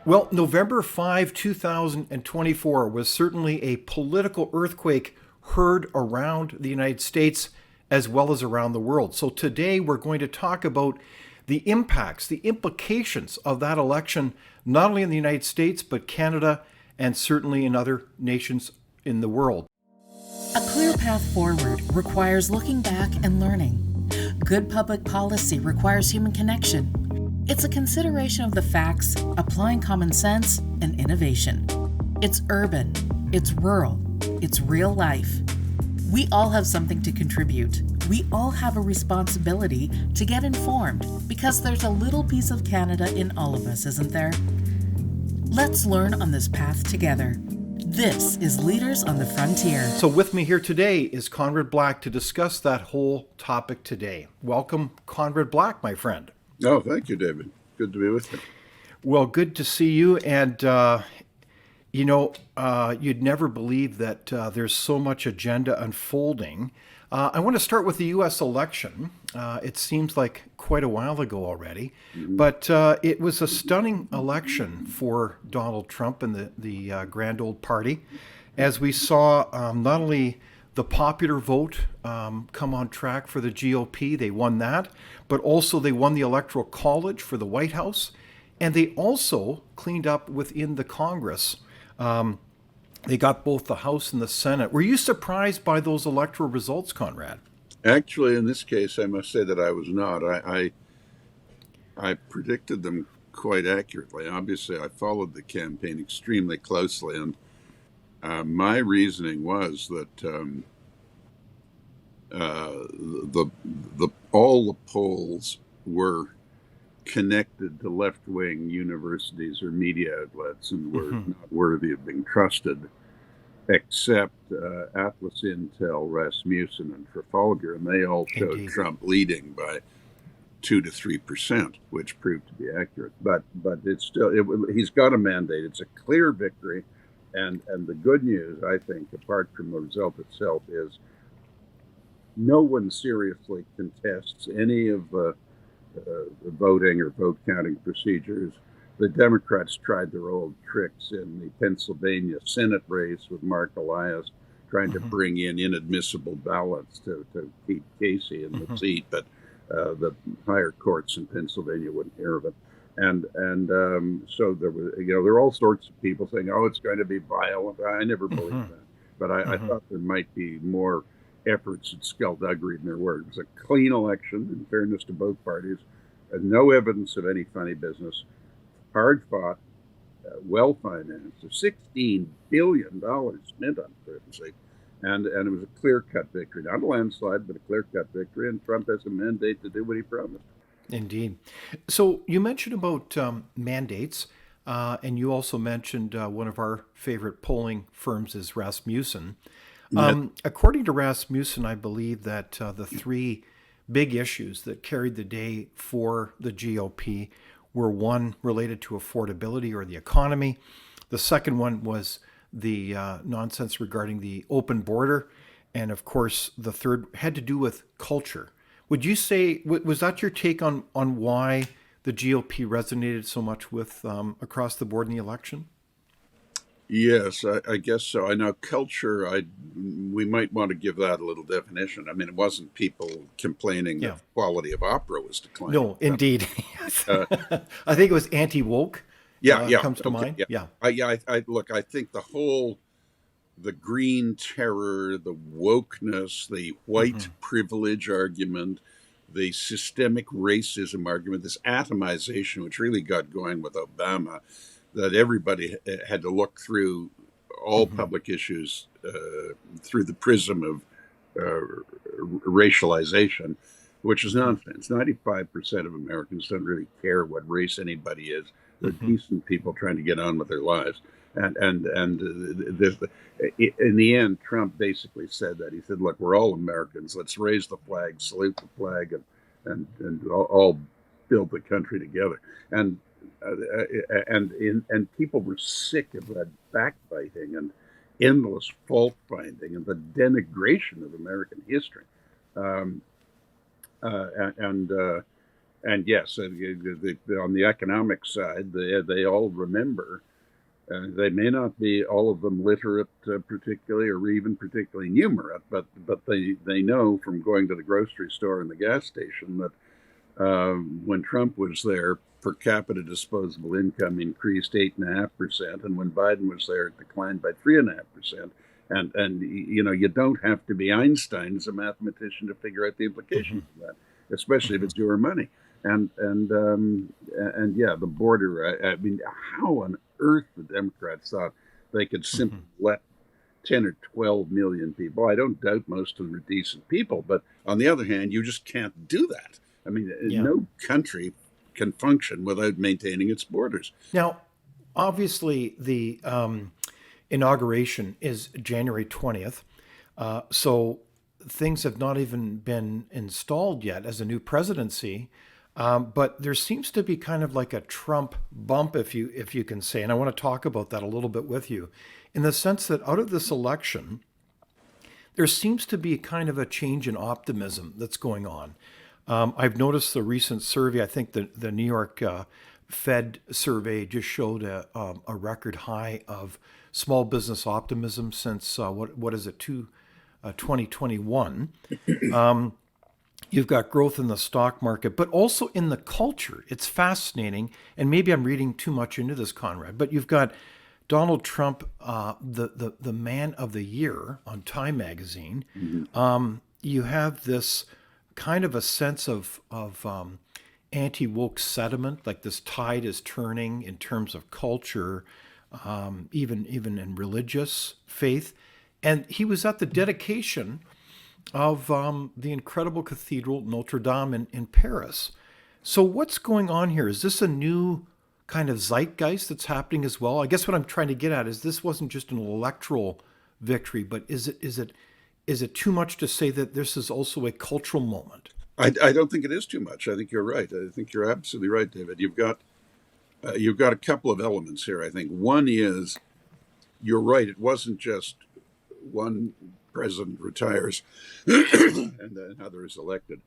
Well, November 5, 2024 was certainly a political earthquake heard around the United States as well as around the world. So today we're going to talk about the impacts, the implications of that election, not only in the United States, but Canada and certainly in other nations in the world. A clear path forward requires looking back and learning. Good public policy requires human connection. It's a consideration of the facts, applying common sense and innovation. It's urban, it's rural, it's real life. We all have something to contribute. We all have a responsibility to get informed because there's a little piece of Canada in all of us, isn't there? Let's learn on this path together. This is Leaders on the Frontier. So with me here today is Conrad Black to discuss that whole topic today. Welcome, Conrad Black, my friend. Oh, thank you, David. Good to be with you. Well, good to see you. And, you'd never believe that there's so much agenda unfolding. I want to start with the U.S. election. It seems like quite a while ago already, but it was a stunning election for Donald Trump and the Grand Old Party, as we saw not only the popular vote come on track for the GOP, they won that, but also they won the Electoral College for the White House, and they also cleaned up within the Congress. They got both the House and the Senate. Were you surprised by those electoral results, Conrad? Actually, in this case, I must say that I was not. I predicted them quite accurately. Obviously, I followed the campaign extremely closely, and my reasoning was that all the polls were connected to left-wing universities or media outlets and were not worthy of being trusted, except Atlas Intel, Rasmussen, and Trafalgar, and they all showed Indeed. Trump leading by 2 to 3%, which proved to be accurate. But it's still he's got a mandate. It's a clear victory, and the good news, I think, apart from the result itself, is no one seriously contests any of the voting or vote counting procedures. The Democrats tried their old tricks in the Pennsylvania Senate race with Mark Elias, trying to bring in inadmissible ballots to keep Casey in the seat, but the higher courts in Pennsylvania wouldn't hear of it. And so there were all sorts of people saying, "Oh, it's going to be violent." I never believed that, but I thought there might be more efforts at skullduggery than there were. It was a clean election, in fairness to both parties, no evidence of any funny business, hard fought, well financed, $16 billion spent on presidency, and it was a clear cut victory, not a landslide, but a clear cut victory. And Trump has a mandate to do what he promised. Indeed. So you mentioned about mandates, and you also mentioned one of our favorite polling firms is Rasmussen. According to Rasmussen, I believe that the three big issues that carried the day for the GOP were one related to affordability or the economy. The second one was the nonsense regarding the open border. And of course, the third had to do with culture. Would you say, was that your take on why the GOP resonated so much with across the board in the election? Yes, I guess so. I know culture, we might want to give that a little definition. I mean, it wasn't people complaining that the quality of opera was declining. No, indeed. Yes. I think it was anti-woke. Comes to mind. Look, I think the green terror, the wokeness, the white privilege argument, the systemic racism argument, this atomization, which really got going with Obama, that everybody had to look through all public issues through the prism of racialization, which is nonsense. 95% of Americans don't really care what race anybody is. They're decent people trying to get on with their lives. And in the end, Trump basically said that. He said, "Look, we're all Americans. Let's raise the flag, salute the flag, and all build the country together." And people were sick of that backbiting and endless fault finding and the denigration of American history. And And yes, on the economic side, they all remember. They may not be all of them literate, particularly, or even particularly numerate, but they know from going to the grocery store and the gas station that when Trump was there, per capita disposable income increased 8.5%, and when Biden was there, it declined by 3.5%. And you don't have to be Einstein as a mathematician to figure out the implications of that, especially if it's your money. And yeah, the border. I mean, how on earth the Democrats thought they could simply let 10 or 12 million people. I don't doubt most of them are decent people, but on the other hand, you just can't do that. I mean, Yeah. no country can function without maintaining its borders. Now, obviously, the inauguration is January 20th. So things have not even been installed yet as a new presidency. But there seems to be kind of like a Trump bump, if you can say, and I want to talk about that a little bit with you, in the sense that out of this election, there seems to be kind of a change in optimism that's going on. I've noticed the recent survey. I think the New York Fed survey just showed a record high of small business optimism since what is it, 2021. You've got growth in the stock market, but also in the culture. It's fascinating, and maybe I'm reading too much into this, Conrad. But you've got Donald Trump, the man of the year on Time magazine. You have this kind of a sense of anti-woke sentiment, like this tide is turning in terms of culture, even in religious faith. And he was at the dedication of the incredible cathedral Notre Dame in Paris. So what's going on here? Is this a new kind of zeitgeist that's happening as well? I guess what I'm trying to get at is this wasn't just an electoral victory, but is it too much to say that this is also a cultural moment? I don't think it is too much. I think you're right. I think you're absolutely right, David. You've got a couple of elements here. I think one is you're right. It wasn't just one president retires and then another is elected.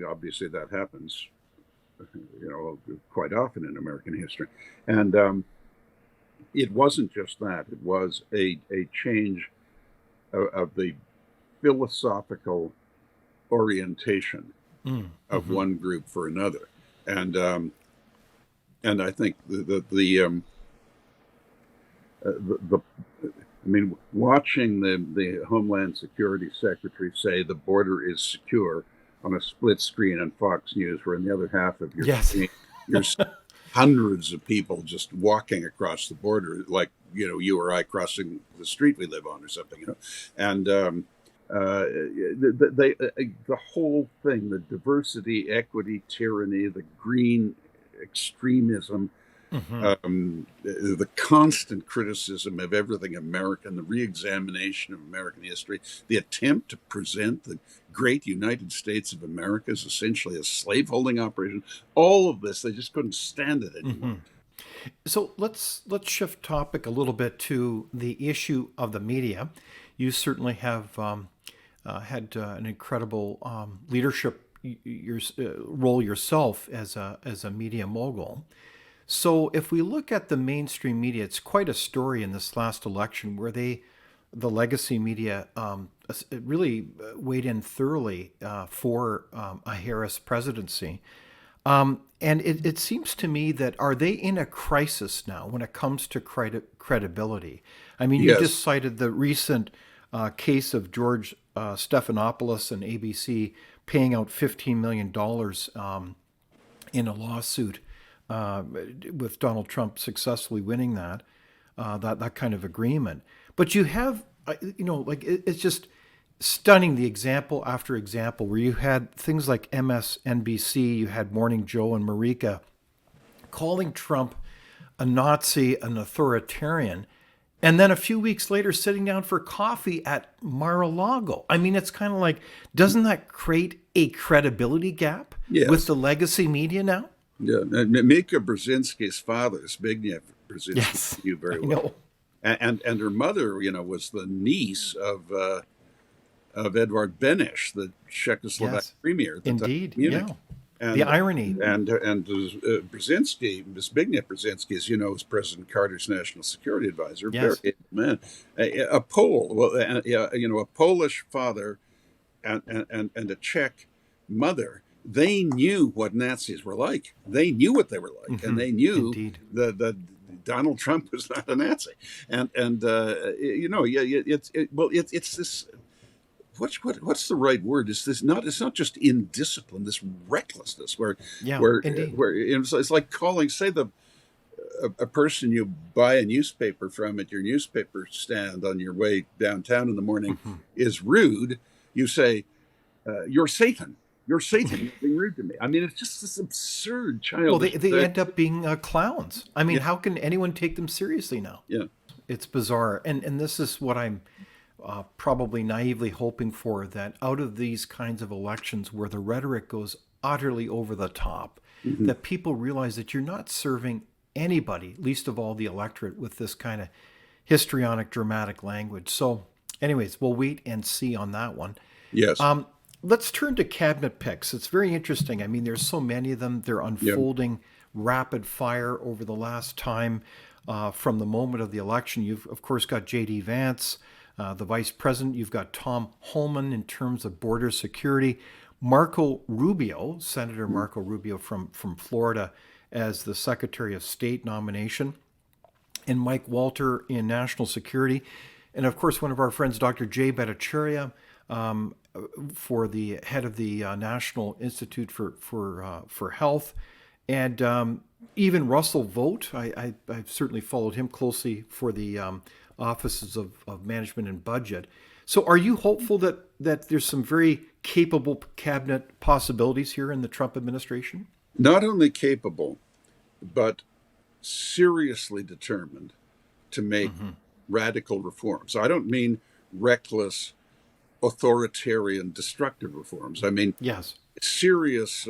Obviously, that happens, quite often in American history. And it wasn't just that. It was a change of the philosophical orientation of one group for another. And I think I mean, watching the Homeland Security Secretary say the border is secure on a split screen on Fox News, where in the other half of your screen, there's hundreds of people just walking across the border, like you or I crossing the street we live on or something. And the whole thing, the diversity, equity, tyranny, the green extremism. The constant criticism of everything American, the re-examination of American history, the attempt to present the great United States of America as essentially a slaveholding operation, all of this, they just couldn't stand it anymore. So let's shift topic a little bit to the issue of the media. You certainly have had an incredible leadership role yourself as a media mogul. So if we look at the mainstream media, it's quite a story in this last election where the legacy media really weighed in thoroughly for a Harris presidency. And it seems to me that are they in a crisis now when it comes to credibility? I mean, you just cited the recent case of George Stephanopoulos and ABC paying out $15 million in a lawsuit with Donald Trump successfully winning that kind of agreement. But you have, it's just stunning, the example after example where you had things like MSNBC, you had Morning Joe and Marika calling Trump a Nazi, an authoritarian, and then a few weeks later sitting down for coffee at Mar-a-Lago. I mean, it's kind of like, doesn't that create a credibility gap with the legacy media now? Yeah, Mika Brzezinski's father, Zbigniew Brzezinski, knew very well, and her mother, was the niece of Edvard Beneš, the Czechoslovak premier at the time of Munich. The irony. And Brzezinski, Zbigniew Brzezinski, as you know, was President Carter's national security advisor. Very Yes. able man, a Pole, well, a Polish father and a Czech mother. They knew what Nazis were like. They knew what they were like, and they knew Indeed. that Donald Trump was not a Nazi. It's this. What's the right word? Is this not? It's not just indiscipline. This recklessness, where Yeah, where indeed. where it's like calling, say, a person you buy a newspaper from at your newspaper stand on your way downtown in the morning is rude. You say, "You're Satan. You're Satan. You're being rude to me." I mean, it's just this absurd Well, childish. they end up being clowns. I mean, Yeah, how can anyone take them seriously now? yeah, It's bizarre. And this is what I'm probably naively hoping for, that out of these kinds of elections where the rhetoric goes utterly over the top, that people realize that you're not serving anybody, least of all the electorate, with this kind of histrionic, dramatic language. So, anyways, we'll wait and see on that one. yes, Let's turn to cabinet picks. It's very interesting. I mean, there's so many of them. They're yeah, unfolding rapid fire over the last time from the moment of the election. You've, of course, got J.D. Vance, the vice president. You've got Tom Homan in terms of border security. Marco Rubio, Senator Marco Rubio from Florida, as the Secretary of State nomination, and Mike Walter in national security. And of course, one of our friends, Dr. Jay Bhattacharya, for the head of the National Institute for Health, and even Russell Vogt. I've certainly followed him closely for the offices of management and budget. So, are you hopeful that there's some very capable cabinet possibilities here in the Trump administration? not only capable, but seriously determined to make radical reforms. I don't mean reckless, authoritarian, destructive reforms. I mean Yes. serious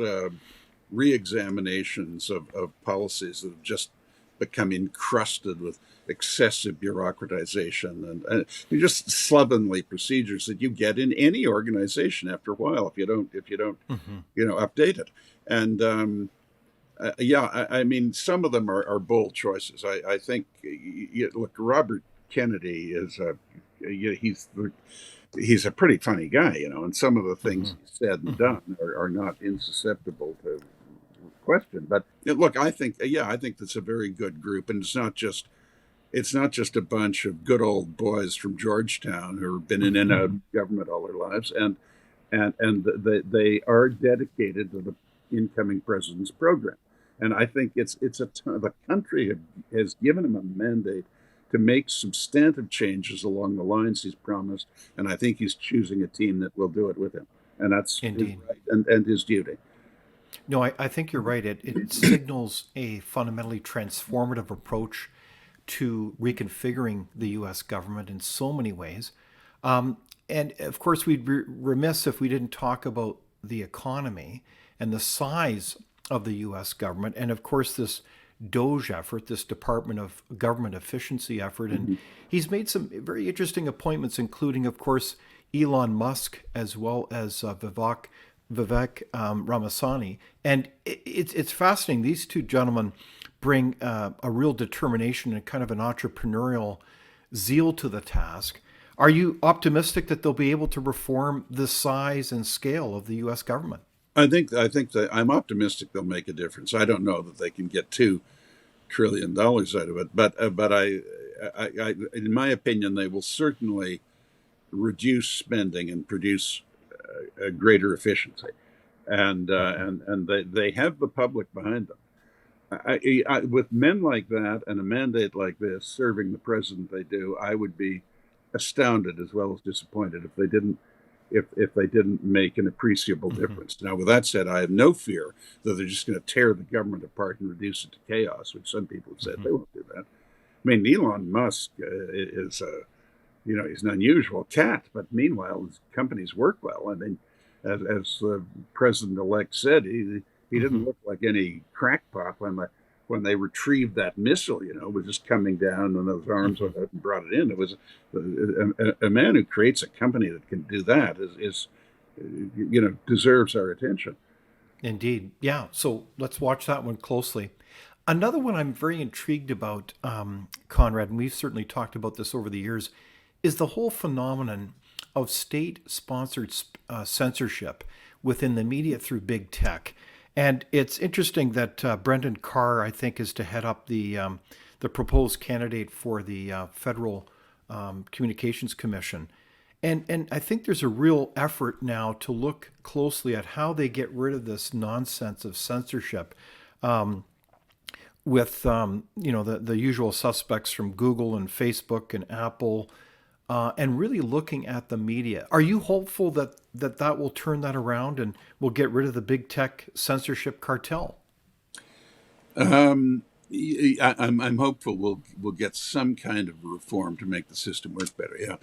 re-examinations of policies that have just become encrusted with excessive bureaucratization and just slovenly procedures that you get in any organization after a while if you don't update it. And I mean, some of them are bold choices. I think, look, Robert Kennedy is he's a pretty funny guy, and some of the things he said and done are not insusceptible to question. But look, I think that's a very good group, and it's not just a bunch of good old boys from Georgetown who have been in and out of government all their lives, and they are dedicated to the incoming president's program. And I think the country has given him a mandate to make substantive changes along the lines he's promised, and I think he's choosing a team that will do it with him, and that's Indeed. his right and his duty. No, I think you're right. It signals a fundamentally transformative approach to reconfiguring the U.S. government in so many ways. And of course, we'd be remiss if we didn't talk about the economy and the size of the U.S. government. And of course, this DOGE effort, this Department of Government Efficiency effort. And he's made some very interesting appointments, including, of course, Elon Musk, as well as Vivek Ramaswamy. And it's fascinating. These two gentlemen bring a real determination and kind of an entrepreneurial zeal to the task. Are you optimistic that they'll be able to reform the size and scale of the U.S. government? I think that I'm optimistic they'll make a difference. I don't know that they can get $2 trillion out of it, but in my opinion, they will certainly reduce spending and produce a greater efficiency, and they have the public behind them. With men like that and a mandate like this serving the president they do, I would be astounded as well as disappointed if they didn't make an appreciable difference. Now, with that said, I have no fear that they're just going to tear the government apart and reduce it to chaos, which some people have said. They won't do that. I mean, Elon Musk is he's an unusual cat, but meanwhile, his companies work well. I mean, as the president-elect said, he didn't look like any crackpot when they retrieved that missile. It was just coming down, and those arms went out and brought it in. It was a man who creates a company that can do that is deserves our attention. Indeed. Yeah. So let's watch that one closely. Another one I'm very intrigued about, Conrad, and we've certainly talked about this over the years, is the whole phenomenon of state sponsored censorship within the media through big tech. And it's interesting that Brendan Carr, I think, is to head up the proposed candidate for the Federal Communications Commission. And I think there's a real effort now to look closely at how they get rid of this nonsense of censorship with the usual suspects from Google and Facebook and Apple, and really looking at the media. Are you hopeful that will turn that around and will get rid of the big tech censorship cartel? Um, I'm hopeful we'll get some kind of reform to make the system work better. Yeah,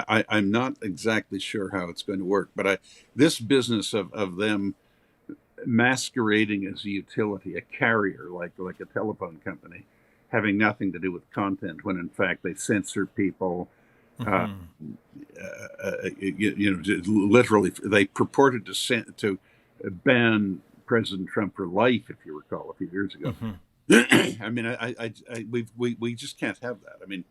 I'm not exactly sure how it's going to work, but this business of them masquerading as a utility, a carrier, like a telephone company, having nothing to do with content, when in fact they censor people. Uh, Hmm. Literally, they purported to ban President Trump for life, if you recall, a few years ago. Hmm. I mean, we just can't have that. I mean,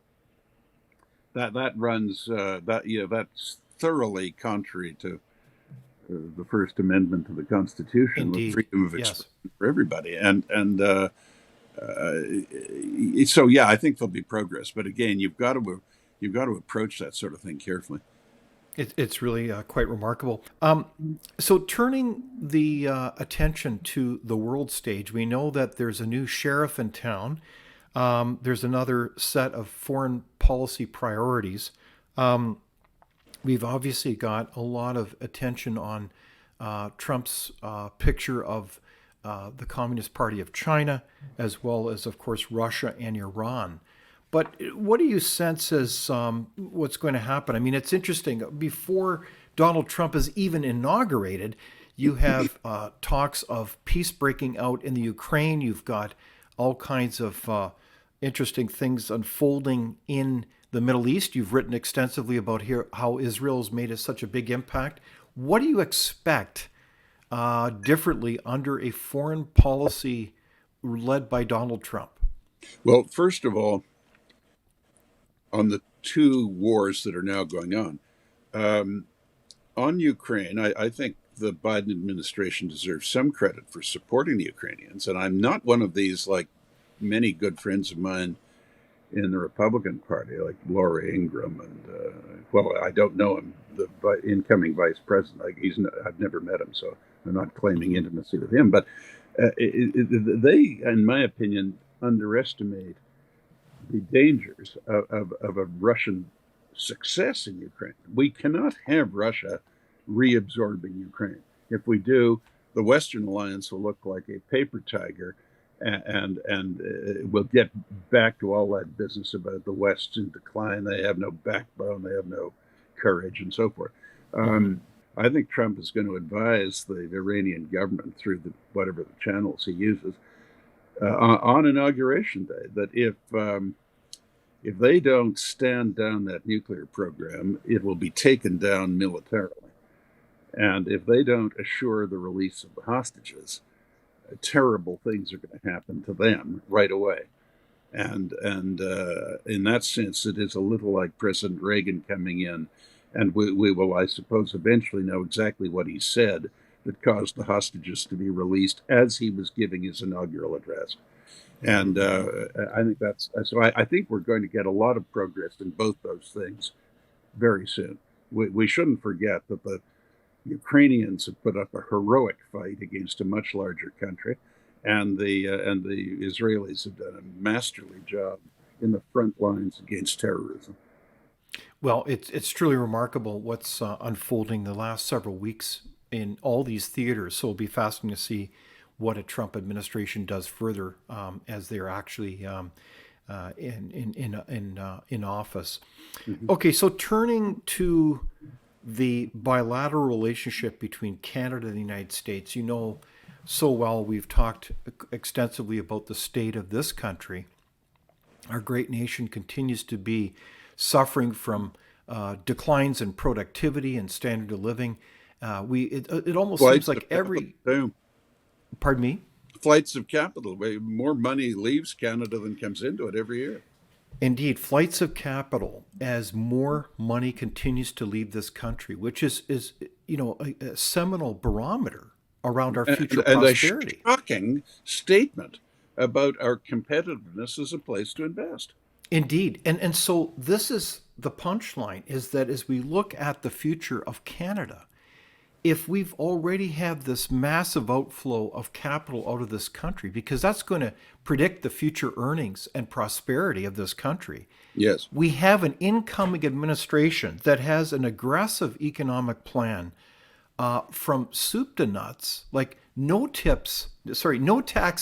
that runs that's thoroughly contrary to the First Amendment to the Constitution, with Indeed. freedom of Yes. expression for everybody. So yeah, I think there'll be progress, but again, you've got to approach that sort of thing carefully. It's really quite remarkable. So, turning the attention to the world stage, we know that there's a new sheriff in town. There's another set of foreign policy priorities. Um, we've obviously got a lot of attention on Trump's picture of the Communist Party of China, as well as, of course, Russia and Iran. But what do you sense as what's going to happen? I mean, it's interesting. Before Donald Trump is even inaugurated, you have talks of peace breaking out in the Ukraine. You've got all kinds of interesting things unfolding in the Middle East. You've written extensively about here how Israel's made such a big impact. What do you expect differently under a foreign policy led by Donald Trump? Well, first of all, on the two wars that are now going um, on Ukraine, I think the Biden administration deserves some credit for supporting the Ukrainians. And I'm not one of these, like many good friends of mine in the Republican Party, like Laura Ingraham, and well, I don't know him, the incoming vice president. Like I've never met him, so I'm not claiming intimacy with him. But they, in my opinion, underestimate the dangers of a Russian success in Ukraine. We cannot have Russia reabsorbing Ukraine. If we do, the Western alliance will look like a paper tiger, and we'll get back to all that business about the West's in decline. They have no backbone, they have no courage, and so forth. Hmm. I think Trump is going to advise the Iranian government through whatever the channels he uses on Inauguration Day that if they don't stand down that nuclear program, it will be taken down militarily. And if they don't assure the release of the hostages, terrible things are going to happen to them right away. And in that sense, it is a little like President Reagan coming in, and we will, I suppose, eventually know exactly what he said that caused the hostages to be released as he was giving his inaugural address. And I think that's so. I think we're going to get a lot of progress in both those things very soon. We shouldn't forget that the Ukrainians have put up a heroic fight against a much larger country, and the Israelis have done a masterly job in the front lines against terrorism. Well, it's truly remarkable what's unfolding the last several weeks in all these theaters. So it'll be fascinating to see what a Trump administration does further as they're actually in office. Hmm. Okay, so turning to the bilateral relationship between Canada and the United States, you know so well we've talked extensively about the state of this country. Our great nation continues to be suffering from declines in productivity and standard of living. It almost Flights seems to like every boom. Pardon me? Flights of capital. More money leaves Canada than comes into it every year. Indeed, flights of capital as more money continues to leave this country, which is a seminal barometer around our future And a prosperity. shocking statement about our competitiveness as a place to invest. Indeed. And so this is the punchline, is that as we look at the future of Canada, if we've already had this massive outflow of capital out of this country, because that's going to predict the future earnings and prosperity of this country, Yes. we have an incoming administration that has an aggressive economic plan, from soup to nuts, like no tax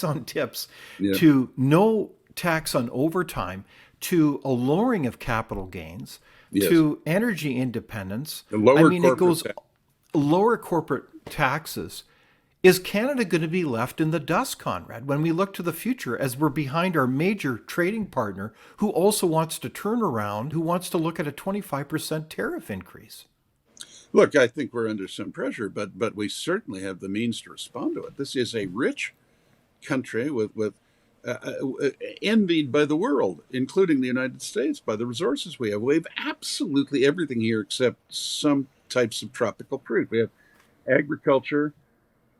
on tips, Yeah. to no tax on overtime, to a lowering of capital gains, Yes. to energy independence. The lower I mean, it corporate goes tax. lower corporate taxes. Is Canada going to be left in the dust, Conrad, when we look to the future, as we're behind our major trading partner who also wants to turn around, who wants to look at a 25% tariff increase? Look, I think we're under some pressure, but we certainly have the means to respond to it. This is a rich country with envied by the world, including the United States, by the resources we have. We have absolutely everything here except some types of tropical fruit. We have agriculture,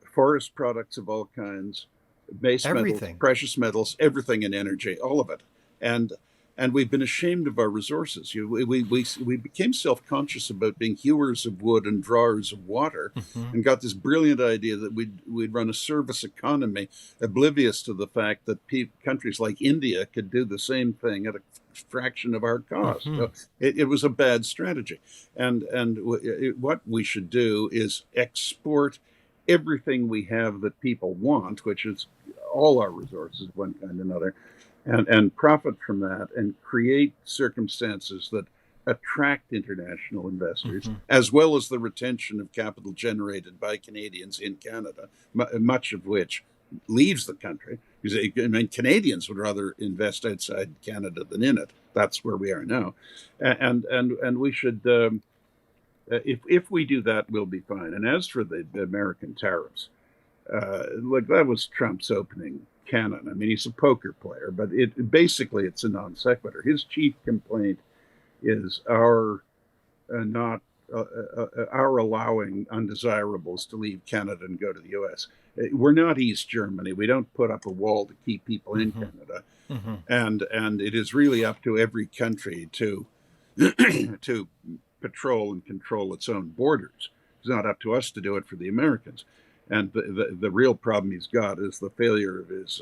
forest products of all kinds, base metals, Everything. precious metals, everything in energy, all of it. And and we've been ashamed of our resources. We became self-conscious about being hewers of wood and drawers of water, Hmm. and got this brilliant idea that we'd run a service economy, oblivious to the fact that countries like India could do the same thing at a fraction of our cost. Hmm. So it was a bad strategy. What we should do is export everything we have that people want, which is all our resources, one kind or another, and profit from that and create circumstances that attract international investors, Hmm. as well as the retention of capital generated by Canadians in Canada, much of which leaves the country. Because I mean, Canadians would rather invest outside Canada than in it. That's where we are now, and we should. If we do that, we'll be fine. And as for the American tariffs, look, that was Trump's opening cannon. I mean, he's a poker player, but basically it's a non sequitur. His chief complaint is our not our allowing undesirables to leave Canada and go to the U.S. We're not East Germany. We don't put up a wall to keep people in Hmm. Canada, Hmm. and it is really up to every country to to patrol and control its own borders. It's not up to us to do it for the Americans. And the real problem he's got is the failure of his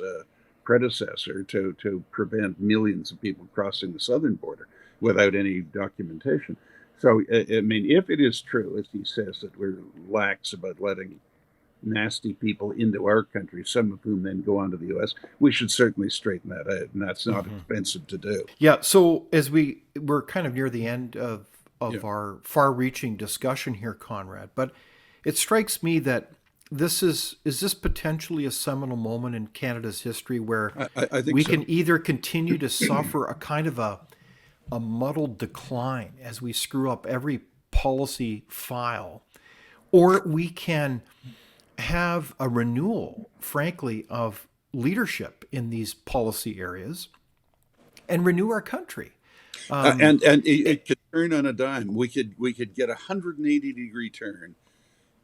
predecessor to prevent millions of people crossing the southern border without any documentation. So, I mean, if it is true, as he says, that we're lax about letting nasty people into our country, some of whom then go on to the U.S., we should certainly straighten that out, and that's not Hmm. expensive to do. Yeah. So as we're kind of near the end of Yeah. our far-reaching discussion here, Conrad, but it strikes me that is this potentially a seminal moment in Canada's history where I think we so. can either continue to suffer a kind of a muddled decline as we screw up every policy file, or we can have a renewal, frankly, of leadership in these policy areas and renew our country. And it could turn on a dime. We could get a 180-degree turn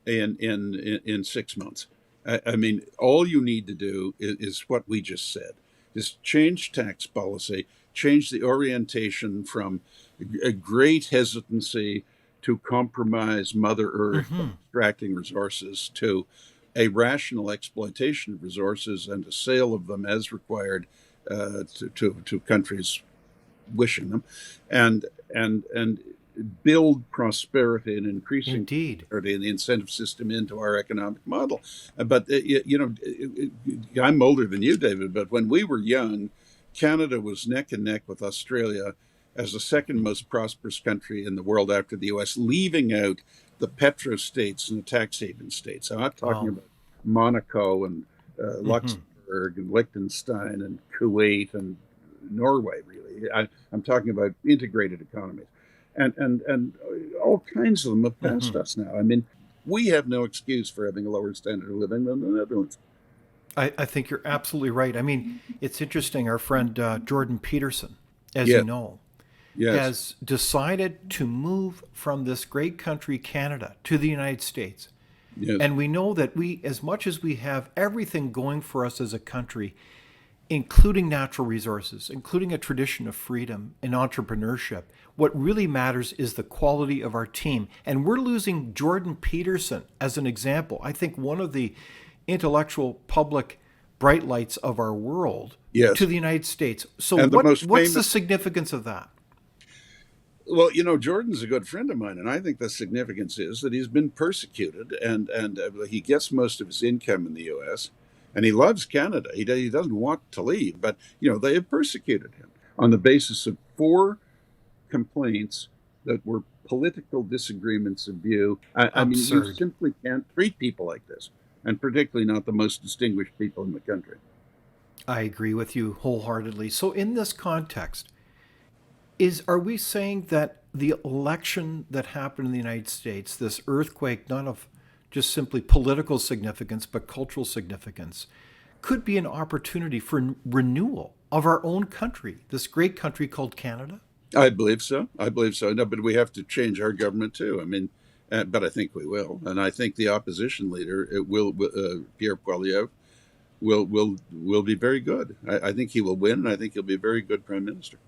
in 6 months. I mean, all you need to do is what we just said: is change tax policy, change the orientation from a great hesitancy to compromise Mother Earth by extracting resources to a rational exploitation of resources and a sale of them as required to countries wishing them, and build prosperity and increasing Indeed. prosperity and the incentive system into our economic model. But I'm older than you, David. But when we were young, Canada was neck and neck with Australia as the second most prosperous country in the world after the U.S., leaving out the petro-states and the tax haven states. I'm not talking Wow. about Monaco and Hmm. Luxembourg and Liechtenstein and Kuwait and Norway, really. I'm talking about integrated economies. And all kinds of them have passed Hmm. us now. I mean, we have no excuse for having a lower standard of living than the Netherlands. I think you're absolutely right. I mean, it's interesting. Our friend Jordan Peterson, as Yeah. you know, Yes. has decided to move from this great country, Canada, to the United States. Yes. And we know that we, as much as we have everything going for us as a country, including natural resources, including a tradition of freedom and entrepreneurship, what really matters is the quality of our team. And we're losing Jordan Peterson as an example. I think one of the intellectual public bright lights of our world Yes. to the United States. So And the most what's the famous. significance of that? Well, Jordan's a good friend of mine, and I think the significance is that he's been persecuted, and he gets most of his income in the U.S., and he loves Canada. He doesn't want to leave, but they have persecuted him on the basis of 4 complaints that were political disagreements of view. I mean, you Absurd. simply can't treat people like this, and particularly not the most distinguished people in the country. I agree with you wholeheartedly. So in this context, are we saying that the election that happened in the United States, this earthquake, not of just simply political significance, but cultural significance, could be an opportunity for renewal of our own country, this great country called Canada? I believe so. I believe so. No, but we have to change our government too. I mean, but I think we will, and I think the opposition leader, Pierre Poilievre, will be very good. I think he will win, and I think he'll be a very good prime minister.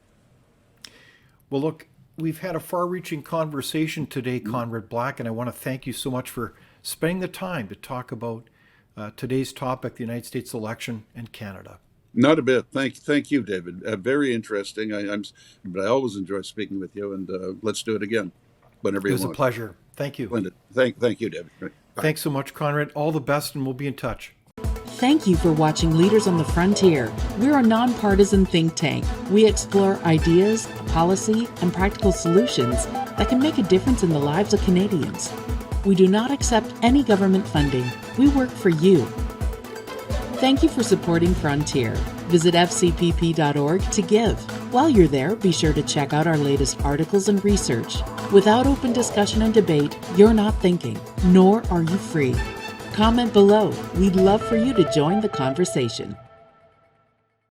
Well, look, we've had a far-reaching conversation today, Conrad Black, and I want to thank you so much for spending the time to talk about today's topic, the United States election and Canada. Not a bit. Thank you, David. Very interesting. But I always enjoy speaking with you, and let's do it again whenever It you was a want. pleasure. Thank you. Splendid. Thank you, David. Bye. Thanks so much, Conrad. All the best, and we'll be in touch. Thank you for watching Leaders on the Frontier. We're a nonpartisan think tank. We explore ideas, policy, and practical solutions that can make a difference in the lives of Canadians. We do not accept any government funding. We work for you. Thank you for supporting Frontier. Visit fcpp.org to give. While you're there, be sure to check out our latest articles and research. Without open discussion and debate, you're not thinking, nor are you free. Comment below. We'd love for you to join the conversation.